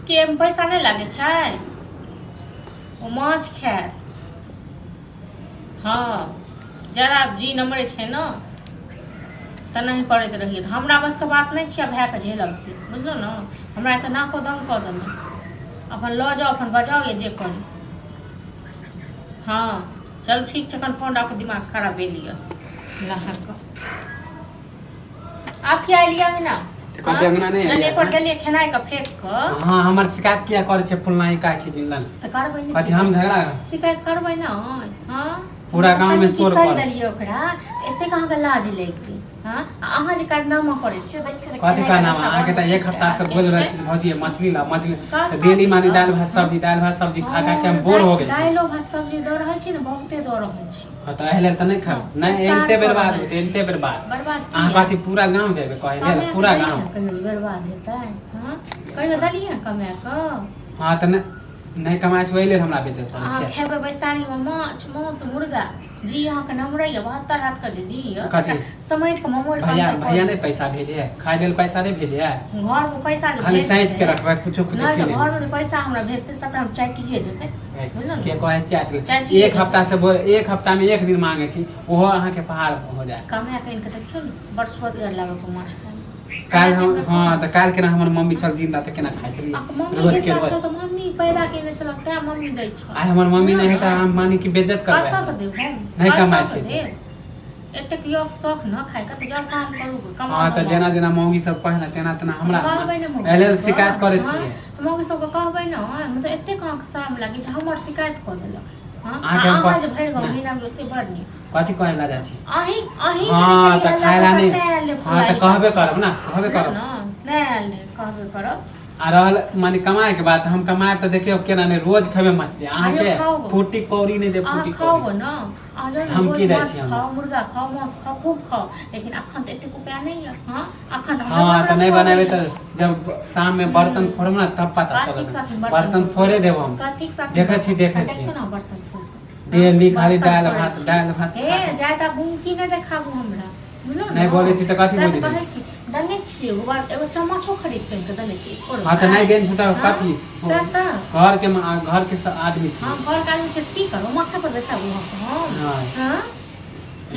के पैसा नहीं लागे छै ओ माछ खायत। हाँ जरा जी नमरे छै न तऽ नहीं करैत रहिए। हमरा बस के बात नहीं छै भाई के झेलब से बुझलो न। हमरा तऽ नाको दम कऽ देलहुँ। अपन लऽ जाओ अपन बजाओ या जे करू। हाँ चल ठीक छै। फोन रख दिमाग खराब भेलिए आप क्या लिया ना कहते अंगना नहीं है एक बार गेलिए खेनाई का फेंक क। हां हमर शिकायत किया करे छै फुलनाई का की दिलन त करबै नहीं कहते हम झगड़ा शिकायत करबै ना। हां पूरा गांव में शोर कर देलिए ओकरा एते कहां के लाज लेके। हां अहाँ जे कारनामा करे छै कथि कारनामा आके त एक हफ्ता से बोल रहल छी भौजी मछली ला मछली त डेली मानी दाल भात सब्जी खा खा के हम बोर हो गेल छी। दाल भात सब्जी द रहल छी न बहुते द रहल छी। हां त एहिले त नहीं खा नहीं एते बर्बाद होते एते बर्बाद अहाँ बाती पूरा गांव जेबे कहे ले पूरा गांव कहियो बर्बाद हेतै। हां कहियो दलिए कमा क। हां त नहीं कमाय छै ओइले हमरा बेचत पड़ै छै। खेबै बैसारी में माछ मांस मुर्गा जी अहाँ के नमरे 72 हाथ के जी समैट के मोमोर भैया नहीं पैसा भेजे है खाए लेल पैसा नहीं भेजे है घर में पैसा जे खाली साइट के रखबे कुछ नहीं तो घर में पैसा हमरा भेजते सब हम चाटिए जेते बुझल के कहे चाट एक हफ्ता से एक हफ्ता में एक दिन मांगे छी ओहो अहाँ के पहाड़ हो जाए कमा के इनके देखियो न बड़ स्वाद लागे को माछ खाए। काल हम हां त काल के ना हमर मम्मी छल जिंदा त केना खाइ छली रोज के रोज तो मम्मी पैदा केने छल त मम्मी दै छ। आइ हमर मम्मी नहीं है त हम मानी की बेइज्जत करबै कत से देब हम नहीं कमाइ छै एते कियो शौक न खाए के त जब काम करू कमा। हां त जेना जेना मौगी सब कहना तेना तेना हमरा एले शिकायत करे छी मौगी सब के कहबै न मतलब एते कहां के शर्म लागी जे हमर शिकायत क देलक। हां आके जे भरि गांव महीना में से बड़ नी कथि कहै ला जा छी अही हां त खाइला नहीं हां त कहबे करब ना कहबे करब नहीं कहबे करब आ रहल माने कमाए के बात हम कमाए त देखियो केना नहीं रोज खेबे मछली अहाँ के फूटी कौड़ी नहीं दे फूटी खाओ ना आ हम की दै छी खाओ मुर्गा खाओ मांस खाओ खूब खाओ लेकिन अखन त एते उपाय नहीं है। हां अखन हां त नहीं बनाबे त जब शाम में बर्तन फोड़ब ना तब पता चलत बर्तन फोड़े देब हम देखे छी ना बर्तन फोड़ डेली खाली दाल भात ए जाता बुंकी न देखाबू हमरा बुझलो नहीं बोले छी त कथि बोली कहै छी दने छी एगो चम्मचो खरीद के दने छी हां त नहीं देन छ त कथि घर के आदमी छी हां घर के आदमी छ की करो माथा पर बैठाबू हम हां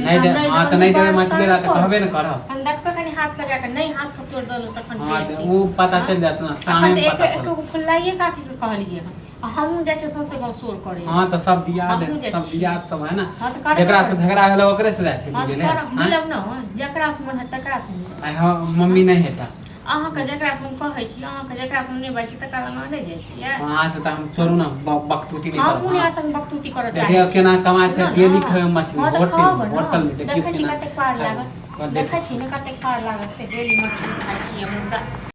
नहीं दे हां त नहीं देबे मछली ला त कहबे न करब हम देखबे कनी हाथ लगा के नहीं हाथ को तोड़ दलो तखन हां वो पता चल जात ना सामने में पता चल एक फुल्लाइए काकी के कहलिए हम जैसे सोसे गांव शोर करे। हां त सब दिया सब है ना जेकरा से झगड़ा भेल ओकरे से जाय छै मिले मतलब न जेकरा से मन है तकरा से आई हां मम्मी नहीं हेता अहाँ के जेकरा से हम कहै छी अहाँ के जेकरा से नहीं बाई छी तकरा लग नहीं जाय छियै। हां से त हम छोड़ू ना बकतूती नहीं करब हम उन्हें संग बकतूती करे चाहे देखियो केना कमाय छै डेली खाए मछली होटल में देखियो देखै छी कते पार लागत देखै छी न कते पार लागत से डेली मछली खाइ छी मुर्गा।